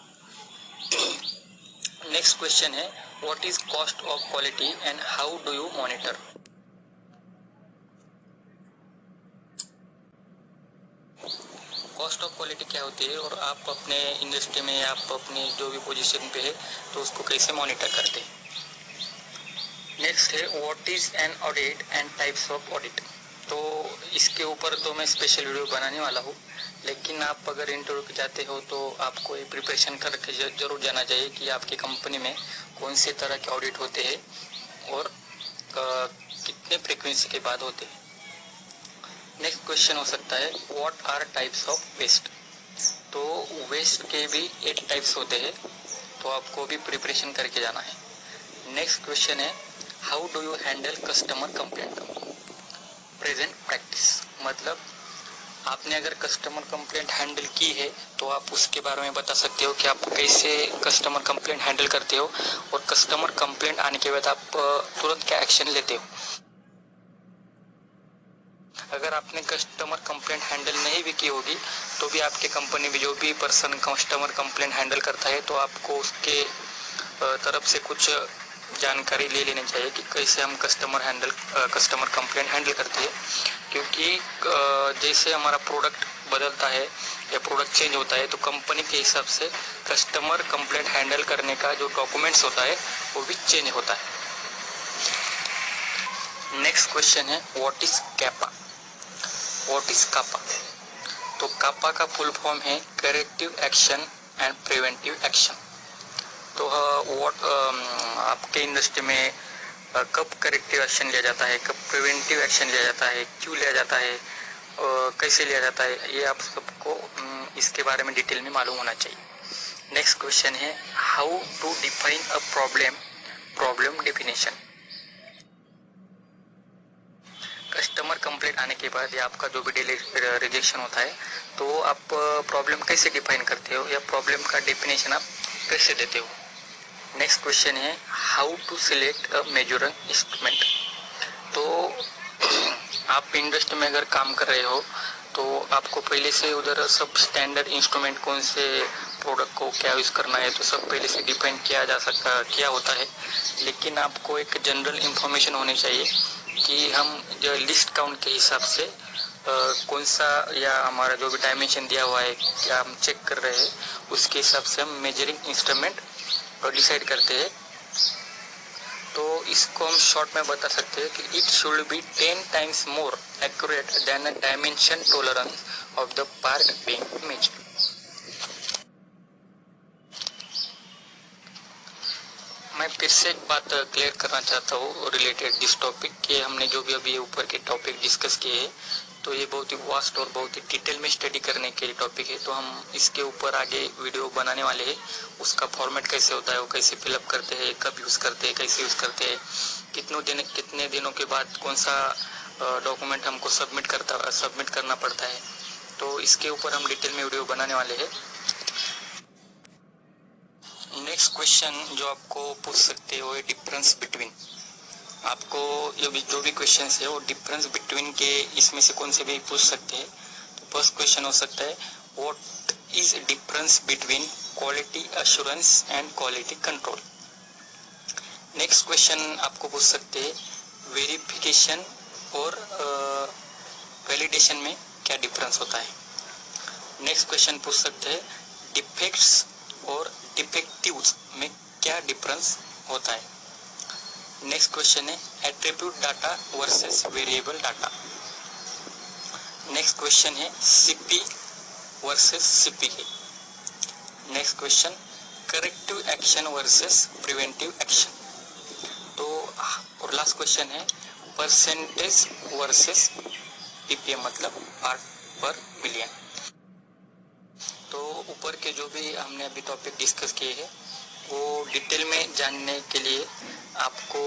Next question है what is cost of quality and how do you monitor. Cost of quality क्या होती है और आप अपने इंडस्ट्री में, आप अपनी जो भी पोजीशन पे है तो उसको कैसे मॉनिटर करते हैं। नेक्स्ट है what is an audit and types of audit. तो इसके ऊपर तो मैं स्पेशल वीडियो बनाने वाला हूँ, लेकिन आप अगर इंटरव्यू पे जाते हो तो आपको ये प्रिपरेशन करके जरूर जाना चाहिए कि आपकी कंपनी में कौन से तरह के ऑडिट होते हैं और कितने फ्रीक्वेंसी के बाद होते हैं। नेक्स्ट क्वेश्चन हो सकता है what are types of waste. तो वेस्ट के भी 8 टाइप्स होते हैं, तो आपको भी प्रिपरेशन करके जाना है। नेक्स्ट क्वेश्चन है how do you handle customer complaint. Present practice मतलब आपने अगर कस्टमर कंप्लेंट हैंडल की है तो आप उसके बारे में बता सकते हो कि आप कैसे कस्टमर कंप्लेंट हैंडल करते हो और कस्टमर कंप्लेंट आने के बाद आप तुरंत क्या एक्शन लेते हो। अगर आपने कस्टमर कंप्लेंट हैंडल नहीं भी की होगी तो भी आपके कंपनी में जो भी पर्सन कस्टमर कंप्लेंट हैंडल करता है तो आपको उसके तरफ से कुछ जानकारी ले लेनी चाहिए कि कैसे हम कस्टमर कंप्लेंट हैंडल करते हैं, क्योंकि जैसे हमारा प्रोडक्ट बदलता है या प्रोडक्ट चेंज होता है तो कंपनी के हिसाब से कस्टमर कंप्लेंट हैंडल करने का जो डॉक्यूमेंट्स होता है वो भी चेंज होता है। नेक्स्ट क्वेश्चन है what is CAPA, what is CAPA. तो कापा का फुल फॉर्म है corrective action and preventive action. तो आपके इंडस्ट्री में कब करेक्टिव एक्शन लिया जाता है, कब प्रिवेंटिव एक्शन लिया जाता है, क्यों लिया जाता है, कैसे लिया जाता है, ये आप सबको इसके बारे में डिटेल में मालूम होना चाहिए। नेक्स्ट क्वेश्चन है how to define a problem definition. Customer complaint आने के बाद या आपका जो भी रिजेक्शन होता है तो आप प्रॉब्लम कैसे डिफाइन करते हो या प्रॉब्लम का डेफिनेशन आप कैसे देते हो। नेक्स्ट क्वेश्चन है how to select a measuring instrument. तो आप इंडस्ट्री में अगर काम कर रहे हो तो आपको पहले से उधर सब स्टैंडर्ड इंस्ट्रूमेंट कौन से प्रोडक्ट को क्या यूज करना है तो सब पहले से डिफाइन किया होता है, लेकिन आपको एक जनरल इंफॉर्मेशन होनी चाहिए कि हम जो लिस्ट काउंट के हिसाब से कौन सा या हमारा जो भी डायमेंशन दिया हुआ है क्या हम चेक कर रहे हैं उसके हिसाब से हम मेजरिंग इंस्ट्रूमेंट डिसाइड करते हैं। तो इसको हम शॉर्ट में बता सकते हैं कि it should be 10 times more accurate then a dimension tolerance of the part being measured. मैं फिर से एक बात क्लियर करना चाहता हूँ रिलेटेड दिस टॉपिक कि हमने जो भी अभी ऊपर के टॉपिक डिस्कस किए हैं तो ये बहुत ही वास्ट और बहुत ही डिटेल में स्टडी करने के लिए टॉपिक है। तो हम इसके ऊपर आगे वीडियो बनाने वाले हैं, उसका फॉर्मेट कैसे होता है, वो कैसे फिलअप करते हैं, कब यूज़ करते हैं, कैसे यूज़ करते हैं, कितने दिनों के बाद कौन सा डॉक्यूमेंट हमको सबमिट करना पड़ता है, तो इसके ऊपर हम डिटेल में वीडियो बनाने वाले हैं। नेक्स्ट क्वेश्चन जो आपको पूछ सकते हो डिफरेंस बिटवीन। आपको जो भी क्वेश्चन है वो डिफरेंस बिटवीन के इसमें से कौन से भी पूछ सकते हैं। तो फर्स्ट क्वेश्चन हो सकता है what is difference between quality assurance and quality control. Next question आपको पूछ सकते हैं वेरिफिकेशन और वैलिडेशन में क्या डिफरेंस होता है। नेक्स्ट क्वेश्चन पूछ सकते हैं डिफेक्ट्स और डिफेक्टिव्स में क्या डिफरेंस होता है। नेक्स्ट क्वेश्चन है attribute data versus variable data. Next question है CP versus CPK. Next question corrective action versus preventive action. तो और लास्ट क्वेश्चन है परसेंटेज वर्सेस पीपीएम मतलब पार्ट पर मिलियन। तो ऊपर के जो भी हमने अभी टॉपिक डिस्कस किए हैं वो डिटेल में जानने के लिए आपको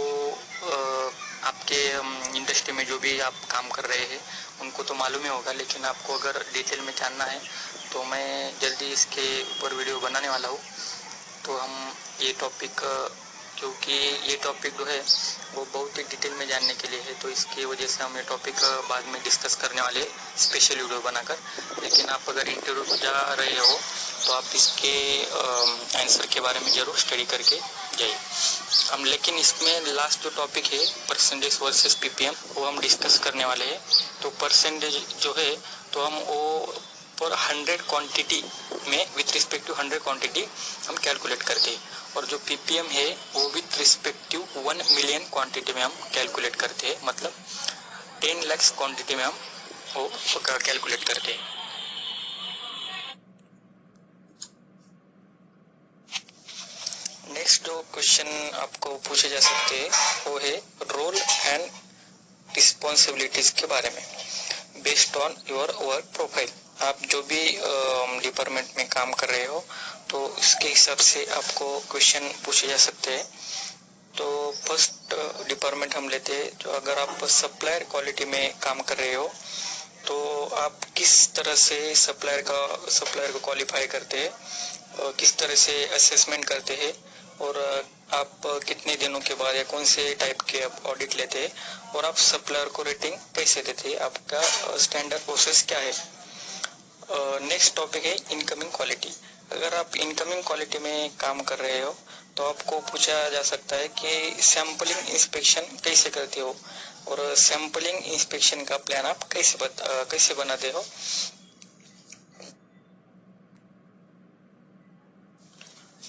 आपके इंडस्ट्री में जो भी आप काम कर रहे हैं उनको तो मालूम ही होगा, लेकिन आपको अगर डिटेल में जानना है तो मैं जल्दी इसके ऊपर वीडियो बनाने वाला हूँ। तो हम ये टॉपिक, क्योंकि ये टॉपिक जो है वो बहुत ही डिटेल में जानने के लिए है, तो इसकी वजह से हम ये टॉपिक बाद में डिस्कस करने वाले स्पेशल वीडियो बनाकर। लेकिन आप अगर इंटरव्यू को जा रहे हो तो आप इसके आंसर के बारे में ज़रूर स्टडी करके जाइए। हम लेकिन इसमें लास्ट जो टॉपिक है परसेंटेज वर्सेस पीपीएम वो हम डिस्कस करने वाले हैं। तो परसेंटेज जो है तो हम वो पर 100 क्वांटिटी में विथ रिस्पेक्ट टू 100 क्वांटिटी हम कैलकुलेट करते हैं, और जो पीपीएम है वो with respect to 1 million quantity में हम कैलकुलेट करते हैं, मतलब 10 लाख क्वांटिटी में हम वो कैलकुलेट करते हैं। नेक्स्ट जो क्वेश्चन आपको पूछे जा सकते हैं वो है रोल एंड रिस्पॉन्सिबिलिटीज के बारे में based on your work profile. आप जो भी डिपार्टमेंट में काम कर रहे हो तो इसके हिसाब से आपको क्वेश्चन पूछे जा सकते हैं। तो फर्स्ट डिपार्टमेंट हम लेते हैं, जो अगर आप सप्लायर क्वालिटी में काम कर रहे हो तो आप किस तरह से सप्लायर को क्वालिफाई करते हैं, किस तरह से असेसमेंट करते हैं, और आप कितने दिनों के बाद या कौन से टाइप के आप ऑडिट लेते हैं, और आप सप्लायर को रेटिंग कैसे देते हैं, आपका स्टैंडर्ड प्रोसेस क्या है। नेक्स्ट टॉपिक है इनकमिंग क्वालिटी। अगर आप इनकमिंग क्वालिटी में काम कर रहे हो तो आपको पूछा जा सकता है कि सैंपलिंग इंस्पेक्शन कैसे करते हो, और सैंपलिंग इंस्पेक्शन का प्लान आप कैसे बनाते हो।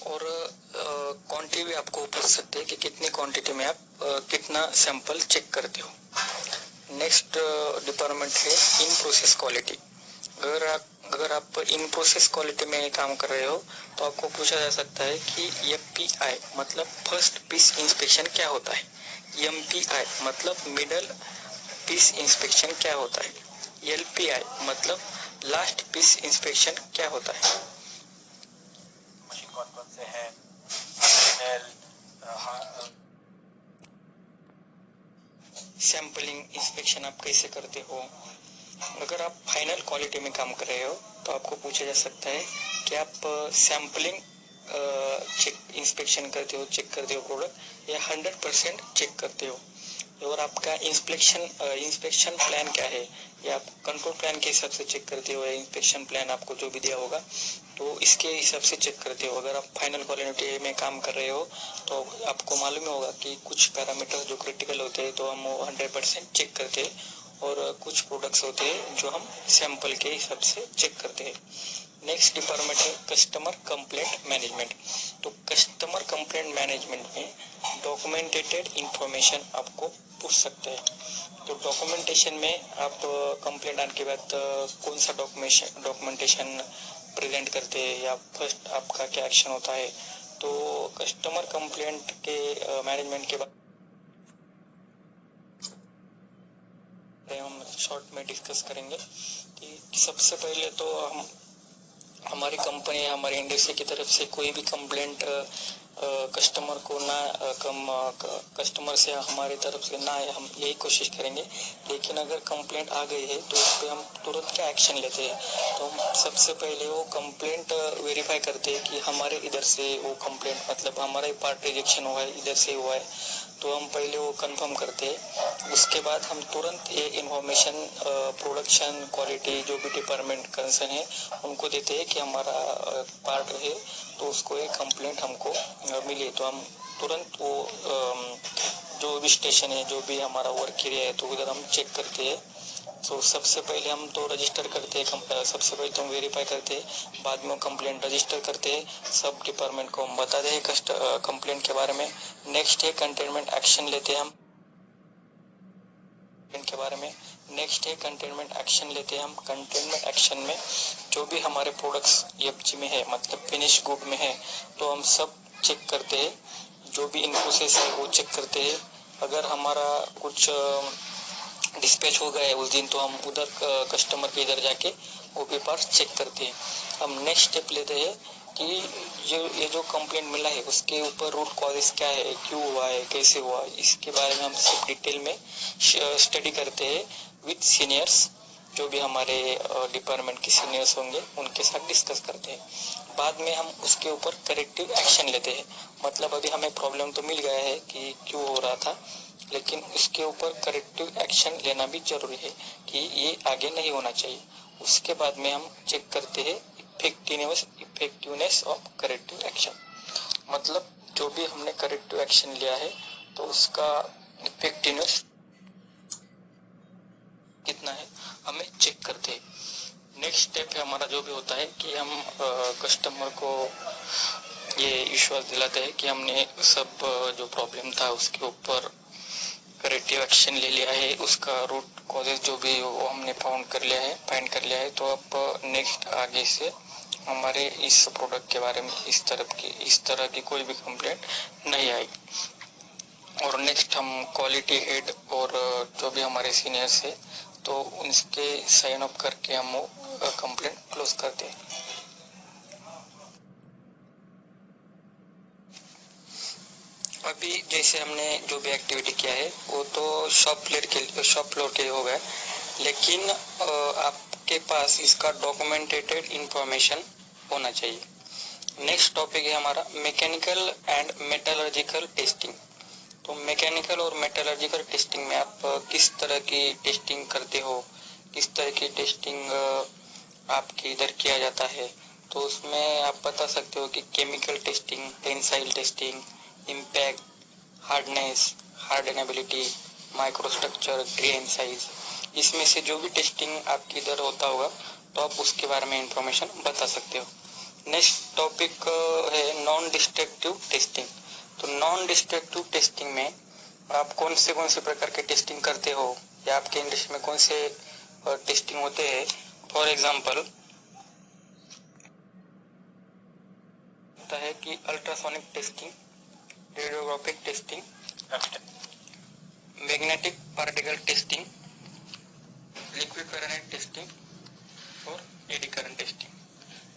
और क्वांटिटी भी आपको पूछ सकते हैं कि कितनी क्वांटिटी में आप कितना सैंपल चेक करते हो। नेक्स्ट डिपार्टमेंट है इन प्रोसेस क्वालिटी। अगर आप इन प्रोसेस क्वालिटी में काम कर रहे हो तो आपको पूछा जा सकता है कि एफपीआई मतलब फर्स्ट पीस इंस्पेक्शन क्या होता है, एमपीआई मतलब मिडल पीस इंस्पेक्शन क्या होता है, एलपीआई मतलब लास्ट पीस इंस्पेक्शन क्या होता है। मशीन कौन से हैं, सैंपलिंग इंस्पेक्शन आप कैसे करते हो। अगर आप फाइनल क्वालिटी में काम कर रहे हो तो आपको पूछा जा सकता है कि आप सैंपलिंग इंस्पेक्शन करते हो, चेक करते हो प्रोडक्ट, या 100% चेक करते हो, और आपका इंस्पेक्शन प्लान क्या है, या आप कंट्रोल प्लान के हिसाब से चेक करते हो, या इंस्पेक्शन प्लान आपको जो भी दिया होगा तो इसके हिसाब से चेक करते हो। अगर आप फाइनल क्वालिटी में काम कर रहे हो तो आपको मालूम होगा कि कुछ पैरामीटर जो क्रिटिकल होते हैं तो हम 100% चेक करते हैं, और कुछ प्रोडक्ट्स होते हैं जो हम सैंपल के हिसाब से चेक करते हैं। नेक्स्ट डिपार्टमेंट है कस्टमर कंप्लेंट मैनेजमेंट। तो कस्टमर कंप्लेंट मैनेजमेंट में डॉक्यूमेंटेटेड इंफॉर्मेशन आपको पूछ सकते हैं। तो डॉक्यूमेंटेशन में आप कंप्लेंट आने के बाद कौन सा डॉक्यूमेंटेशन प्रेजेंट करते हैं, या फर्स्ट आपका क्या एक्शन होता है। तो कस्टमर कंप्लेंट के मैनेजमेंट के बाद हम शॉर्ट में डिस्कस करेंगे कि सबसे पहले तो हम हमारी कंपनी हमारी इंडस्ट्री की तरफ से कोई भी कंप्लेंट कस्टमर को ना कस्टमर से हमारी तरफ से ना आए, हम यही कोशिश करेंगे। लेकिन अगर कंप्लेंट आ गई है तो उस पर हम तुरंत क्या एक्शन लेते हैं, तो हम सबसे पहले वो कंप्लेंट वेरीफाई करते हैं कि हमारे इधर से वो कंप्लेंट मतलब हमारा ही पार्ट रिजेक्शन हुआ है, इधर से हुआ है, तो हम पहले वो कंफर्म करते हैं। उसके बाद हम तुरंत ये इंफॉर्मेशन प्रोडक्शन क्वालिटी जो भी डिपार्टमेंट कंसर्न है उनको देते हैं कि हमारा पार्ट है तो उसको एक कंप्लेंट हमको मिली, तो हम तुरंत वो जो भी स्टेशन है जो भी हमारा वर्क एरिया है तो उधर हम चेक करते हैं। तो सबसे पहले हम तो रजिस्टर करते हैं, सबसे पहले तो हम वेरीफाई करते हैं, बाद में कंप्लेंट रजिस्टर करते हैं, सब डिपार्टमेंट को हम बताते हैं कंप्लेंट के बारे में। नेक्स्ट है कंटेनमेंट एक्शन लेते हैं हम के बारे में। नेक्स्ट है कंटेनमेंट एक्शन लेते हैं हम। कंटेनमेंट एक्शन में जो भी हमारे प्रोडक्ट्स एफजी में है, मतलब फिनिश गुड में है, तो हम सब चेक करते हैं। जो भी इन प्रोसेस है वो चेक करते हैं। अगर हमारा कुछ डिस्पैच हो गया है उस दिन, तो हम उधर कस्टमर के इधर जाके वो भी पार्ट चेक करते हैं। हम नेक्स्ट स्टेप लेते हैं कि ये जो कंप्लेंट मिला है उसके ऊपर रूट कॉजेस क्या है, क्यों हुआ है, कैसे हुआ है, इसके बारे में हम सब डिटेल में स्टडी करते हैं विद सीनियर्स। जो भी हमारे डिपार्टमेंट के सीनियर्स होंगे उनके साथ डिस्कस करते हैं। बाद में हम उसके ऊपर करेक्टिव एक्शन लेते हैं। मतलब अभी हमें प्रॉब्लम तो मिल गया है कि क्यों हो रहा था, लेकिन इसके ऊपर करेक्टिव एक्शन लेना भी जरूरी है कि ये आगे नहीं होना चाहिए। उसके बाद में हम चेक करते हैं इफेक्टिवनेस ऑफ करेक्टिव एक्शन। मतलब जो भी हमने करेक्टिव एक्शन लिया है तो उसका इफेक्टिवनेस कितना है हमें चेक करते हैं। नेक्स्ट स्टेप है हमारा जो भी होता है कि हम कस्टमर को ये विश्वास दिलाते हैं कि हमने सब जो प्रॉब्लम था उसके ऊपर करेक्टिव एक्शन ले लिया है, उसका रूट कॉजेज जो भी वो हमने फाइंड कर लिया है। तो अब नेक्स्ट आगे से हमारे इस प्रोडक्ट के बारे में इस तरह की कोई भी कंप्लेंट नहीं आएगी। और नेक्स्ट हम क्वालिटी हेड और जो भी हमारे सीनियर्स है तो उनके साइन अप करके हम वो कंप्लेंट क्लोज करते हैं। अभी जैसे हमने जो भी एक्टिविटी किया है वो तो शॉप फ्लोर के लिए हो गया, लेकिन आपके पास इसका डॉक्यूमेंटेटेड इंफॉर्मेशन होना चाहिए। नेक्स्ट टॉपिक है हमारा मैकेनिकल एंड मेटलर्जिकल टेस्टिंग। तो मैकेनिकल और मेटलर्जिकल टेस्टिंग में आप किस तरह की टेस्टिंग करते हो, किस तरह की टेस्टिंग आपके इधर किया जाता है। तो उसमें आप बता सकते हो कि chemical testing, tensile testing, impact, hardness, hardenability, microstructure, grain size, इसमें से जो भी टेस्टिंग आपके इधर होता होगा तो आप उसके बारे में इंफॉर्मेशन बता सकते हो। नेक्स्ट टॉपिक है नॉन डिस्ट्रक्टिव टेस्टिंग। तो नॉन डिस्ट्रक्टिव टेस्टिंग में आप कौन से प्रकार के टेस्टिंग करते हो या आपके इंडस्ट्री में कौन से टेस्टिंग होते हैं। फॉर एग्जांपल होता है कि ultrasonic testing, radiographic testing, magnetic particle testing, liquid penetrant testing और एडी करंट टेस्टिंग।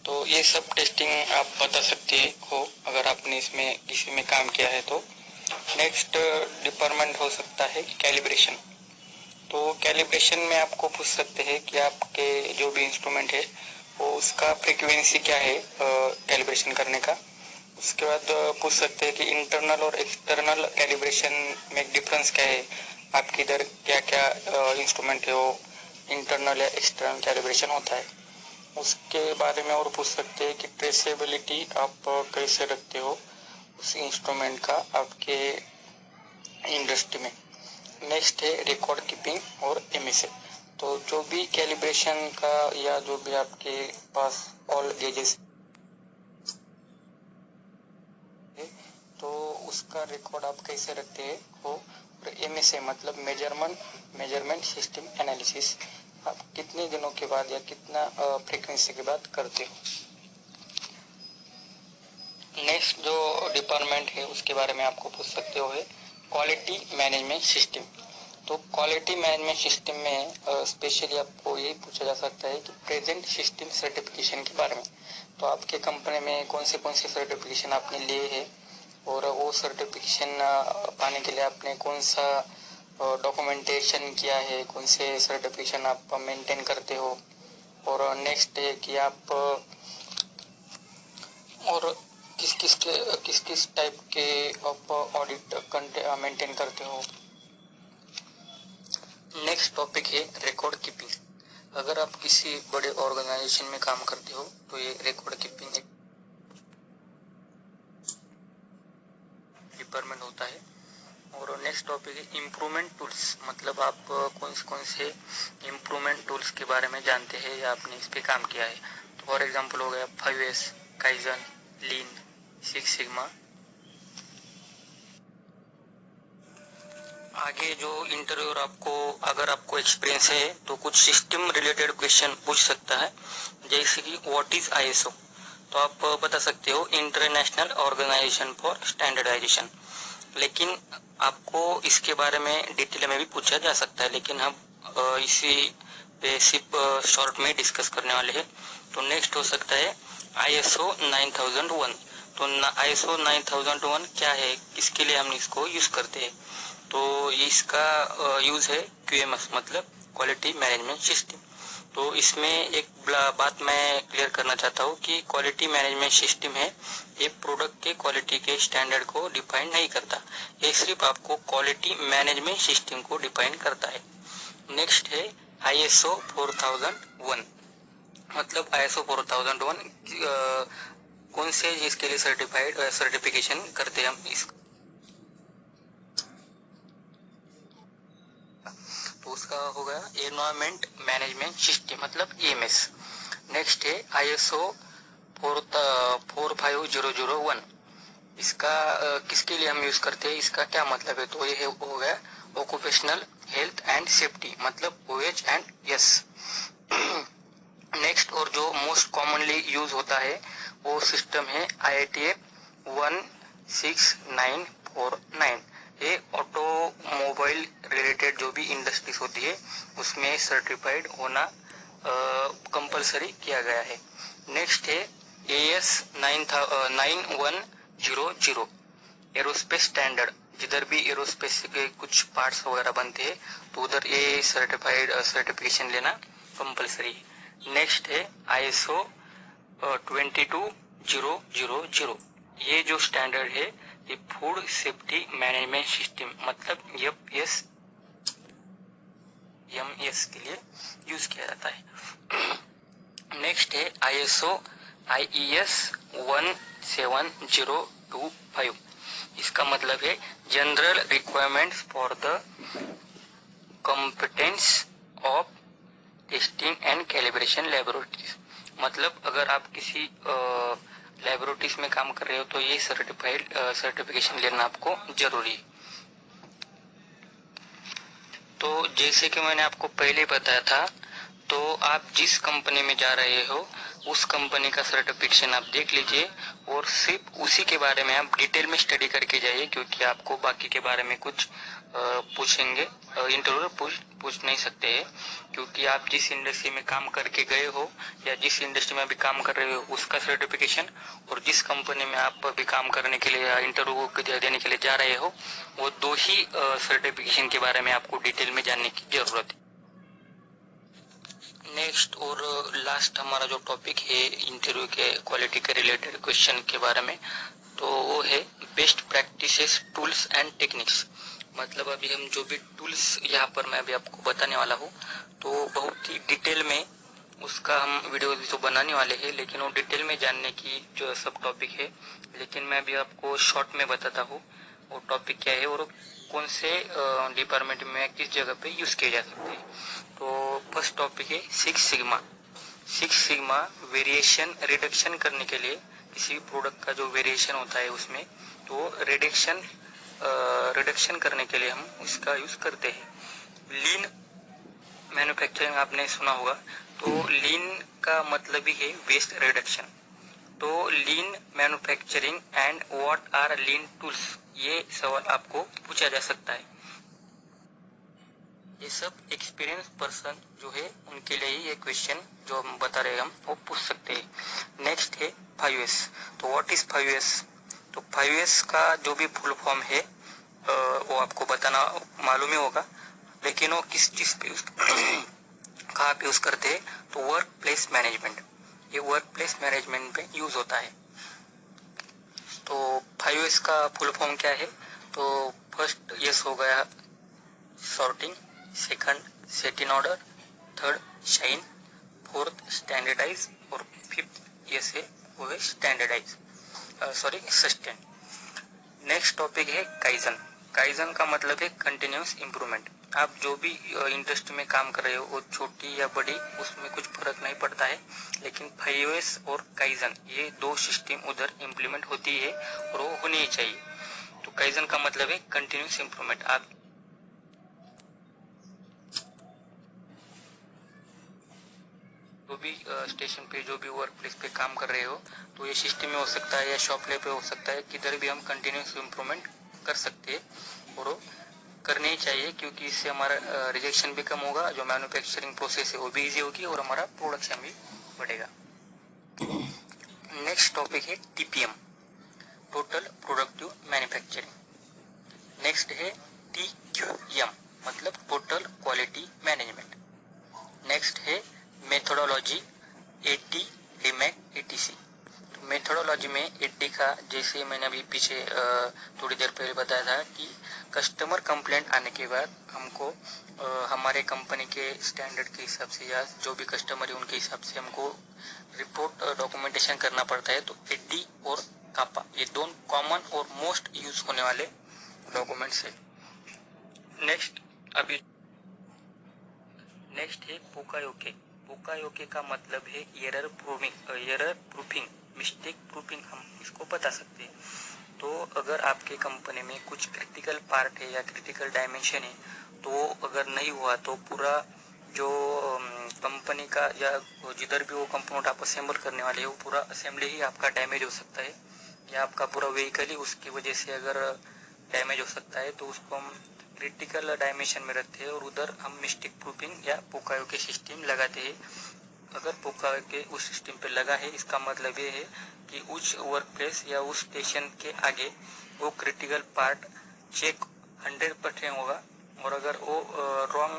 तो ये सब टेस्टिंग आप बता सकते हो अगर आपने इसमें किसी में काम किया है तो। नेक्स्ट डिपार्टमेंट हो सकता है कैलिब्रेशन। तो कैलिब्रेशन में आपको पूछ सकते हैं कि आपके जो भी इंस्ट्रूमेंट है वो उसका फ्रीक्वेंसी क्या है कैलिब्रेशन करने का। उसके बाद पूछ सकते हैं कि इंटरनल और एक्सटर्नल कैलिब्रेशन में डिफरेंस क्या है, आपके इधर क्या क्या इंस्ट्रूमेंट है वो इंटरनल या एक्सटर्नल कैलिब्रेशन होता है। उसके बारे में और पूछ सकते हैं कि ट्रेसेबिलिटी आप कैसे रखते हो उस इंस्ट्रूमेंट का आपके इंडस्ट्री में। नेक्स्ट है रिकॉर्ड कीपिंग और एमएसए। तो जो भी कैलिब्रेशन का या जो भी आपके पास ऑल गेजेस तो उसका रिकॉर्ड आप कैसे रखते हैं वो। और एमएसए मतलब मेजरमेंट सिस्टम एनालिसिस, आप कितने दिनों के बाद या कितना फ्रीक्वेंसी के बाद करते हो। नेक्स्ट जो डिपार्टमेंट है उसके बारे में आपको पूछ सकते हो है क्वालिटी मैनेजमेंट सिस्टम। तो क्वालिटी मैनेजमेंट सिस्टम में स्पेशली आपको यही पूछा जा सकता है कि प्रेजेंट सिस्टम सर्टिफिकेशन के बारे में। तो आपके कंपनी में कौन से सर्टिफिकेशन आपने लिए हैं और वो सर्टिफिकेशन पाने के लिए आपने कौन सा डॉक्यूमेंटेशन किया है, कौन से सर्टिफिकेशन आप मेंटेन करते हो। और नेक्स्ट है कि आप और किस टाइप के आप ऑडिट मेंटेन करते हो। नेक्स्ट टॉपिक है रिकॉर्ड कीपिंग। अगर आप किसी बड़े ऑर्गेनाइजेशन में काम करते हो तो ये रिकॉर्ड कीपिंग एक डिपार्टमेंट होता है। और नेक्स्ट टॉपिक है इम्प्रूवमेंट टूल्स। मतलब आप कौन से इम्प्रूवमेंट टूल्स के बारे में जानते हैं या आपने इस पे काम किया है। तो फॉर एग्जांपल हो गया 5S, काइजन, लीन, 6 सिग्मा आगे जो इंटरव्यूअर आपको, अगर आपको एक्सपीरियंस है तो कुछ सिस्टम रिलेटेड क्वेश्चन पूछ सकता है, जैसे कि व्हाट इज आईएसओ। तो आप बता सकते हो इंटरनेशनल ऑर्गेनाइजेशन फॉर स्टैंडर्डाइजेशन। लेकिन आपको इसके बारे में डिटेल में भी पूछा जा सकता है, लेकिन हम इसी पे सिर्फ शॉर्ट में डिस्कस करने वाले हैं। तो नेक्स्ट हो सकता है आईएसओ 9001। तो आईएसओ 9001 क्या है, किसके लिए हम इसको यूज करते हैं? तो इसका यूज है क्यूएमएस, मतलब क्वालिटी मैनेजमेंट सिस्टम। तो इसमें एक बात मैं क्लियर करना चाहता हूँ कि क्वालिटी मैनेजमेंट सिस्टम है, ये प्रोडक्ट के क्वालिटी के स्टैंडर्ड को डिफाइन नहीं करता, ये सिर्फ आपको क्वालिटी मैनेजमेंट सिस्टम को डिफाइन करता है। नेक्स्ट है आईएसओ 4001। मतलब आईएसओ 4001 कौन से इसके लिए सर्टिफिकेशन करते हैं हम इसको, तो उसका होगा एनवायरमेंट मैनेजमेंट सिस्टम, मतलब एएमएस। नेक्स्ट है आईएसओ 45001। इसका किसके लिए हम यूज करते हैं, इसका क्या मतलब है? तो ये हो गया ऑक्यूपेशनल हेल्थ एंड सेफ्टी, मतलब OHS। नेक्स्ट और जो मोस्ट कॉमनली यूज होता है वो सिस्टम है IATF 16949। ये ऑटोमोबाइल रिलेटेड जो भी इंडस्ट्रीज होती है उसमें सर्टिफाइड होना कंपलसरी किया गया है। नेक्स्ट है AS 9100 एरोस्पेस स्टैंडर्ड। जिधर भी एरोस्पेस के कुछ पार्ट्स वगैरह बनते हैं तो उधर ये सर्टिफिकेशन लेना कंपलसरी है। नेक्स्ट है ISO 22000। ये जो स्टैंडर्ड है ये फूड सेफ्टी मैनेजमेंट सिस्टम, मतलब MS के लिए यूज किया जाता है। नेक्स्ट है IES 17025। इसका मतलब है general requirements for the competence of testing and calibration laboratories. मतलब अगर आप किसी लैबोरेटरीज में काम कर रहे हो तो ये सर्टिफिकेशन लेना आपको जरूरी है। तो जैसे कि मैंने आपको पहले बताया था, तो आप जिस कंपनी में जा रहे हो उस कंपनी का सर्टिफिकेशन आप देख लीजिए और सिर्फ उसी के बारे में आप डिटेल में स्टडी करके जाइए, क्योंकि आपको बाकी के बारे में कुछ पूछेंगे, इंटरव्यू पूछ नहीं सकते हैं। क्योंकि आप जिस इंडस्ट्री में काम करके गए हो या जिस इंडस्ट्री में अभी काम कर रहे हो उसका सर्टिफिकेशन, और जिस कंपनी में आप अभी काम करने के लिए इंटरव्यू देने के लिए जा रहे हो, वो दो ही सर्टिफिकेशन के बारे में आपको डिटेल में जानने की जरूरत है। नेक्स्ट और लास्ट हमारा जो टॉपिक है इंटरव्यू के क्वालिटी के रिलेटेड क्वेश्चन के बारे में, तो वो है best practices tools and techniques. मतलब अभी हम जो भी टूल्स यहाँ पर मैं अभी आपको बताने वाला हूँ तो बहुत ही डिटेल में उसका हम वीडियो तो बनाने वाले हैं, लेकिन वो डिटेल में जानने की जो सब टॉपिक है, लेकिन मैं अभी आपको शॉर्ट में बताता हूँ वो टॉपिक क्या है और कौन से डिपार्टमेंट में किस जगह पे यूज किए जा सकते हैं। तो फर्स्ट टॉपिक है 6 सिग्मा वेरिएशन रिडक्शन करने के लिए, किसी भी प्रोडक्ट का जो वेरिएशन होता है उसमें, तो रिडक्शन करने के लिए हम इसका यूज करते हैं। लीन मैन्युफैक्चरिंग आपने सुना होगा, तो लीन का मतलब ही है वेस्ट रिडक्शन। तो lean manufacturing and what are lean tools, ये सवाल आपको पूछा जा सकता है। ये सब एक्सपीरियंस पर्सन जो है उनके लिए ही ये क्वेश्चन जो हम बता रहे हैं हम वो पूछ सकते हैं। नेक्स्ट है 5S। तो व्हाट इज 5S? तो 5S का जो भी फुल फॉर्म है वो आपको बताना मालूम ही होगा, लेकिन वो किस चीज पे कहाँ पे यूज करते हैं? तो वर्क प्लेस मैनेजमेंट, ये वर्क प्लेस मैनेजमेंट पे यूज होता है। तो 5S का फुल फॉर्म क्या है? तो फर्स्ट यस हो गया sorting, second set in order, third shine, fourth standardise और फिफ्थ यस है वो है स्टैंडर्डाइज सस्टेन। नेक्स्ट टॉपिक है काइजन। काइजन का मतलब है कंटिन्यूस इम्प्रूवमेंट। आप जो भी इंडस्ट्री में काम कर रहे हो वो छोटी या बड़ी उसमें कुछ फर्क नहीं पड़ता है, लेकिन 5S और काइजन ये दो सिस्टम उधर इम्प्लीमेंट होती है और वो होनी ही चाहिए। तो काइजन का मतलब है कंटिन्यूस इम्प्रूवमेंट। आप जो भी स्टेशन पे जो भी वर्क प्लेस पे काम कर रहे हो, तो ये सिस्टम में हो सकता है या शॉप पे हो सकता है, किधर भी हम कंटिन्यूस इम्प्रूवमेंट कर सकते हैं और करने ही चाहिए, क्योंकि इससे हमारा रिजेक्शन भी कम होगा, जो मैन्युफैक्चरिंग प्रोसेस है वो भी इजी होगी और हमारा प्रोडक्शन भी बढ़ेगा। नेक्स्ट टॉपिक है TPM, total productive manufacturing. Next है टीक्यूएम, मतलब टोटल क्वालिटी मैनेजमेंट। नेक्स्ट है मेथोडोलॉजी, 80, डीमैक, एटीसी। तो मेथोडोलॉजी में 80 का, जैसे मैंने अभी पीछे थोड़ी देर पहले बताया था कि कस्टमर कंप्लेंट आने के बाद हमको हमारे कंपनी के स्टैंडर्ड के हिसाब से या जो भी कस्टमर है उनके हिसाब से हमको रिपोर्ट डॉक्यूमेंटेशन करना पड़ता है। तो 80 और कापा, ये दोनों कॉमन और मोस्ट यूज होने वाले डॉक्यूमेंट्स है। नेक्स्ट है पोकायोके। पोकायोके का मतलब है एरर प्रूफिंग, मिस्टेक प्रूफिंग, हम इसको बता सकते हैं। तो अगर आपके कंपनी में कुछ क्रिटिकल पार्ट है या क्रिटिकल डायमेंशन है, तो अगर नहीं हुआ तो पूरा जो कंपनी का या जिधर भी वो कंपोनेंट आप असेंबल करने वाले हो, पूरा असेंबली ही आपका डैमेज हो सकता है, या आपका पूरा व्हीकल ही उसकी वजह से अगर डैमेज हो सकता है। तो उसको हम क्रिटिकल डायमेंशन में रखते हैं और उधर हम मिस्टेक प्रूफिंग या पोकायोके सिस्टम लगाते हैं। अगर पोकायोके उस सिस्टम पे लगा है, इसका मतलब ये है कि उस वर्क प्लेस या उस स्टेशन के आगे वो क्रिटिकल पार्ट चेक 100% होगा, और अगर वो रॉन्ग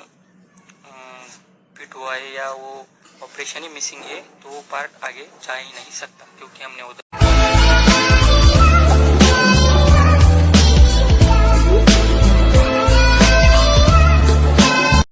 फिट हुआ है या वो ऑपरेशन ही मिसिंग है, तो वो पार्ट आगे जा ही नहीं सकता, क्योंकि हमने उधर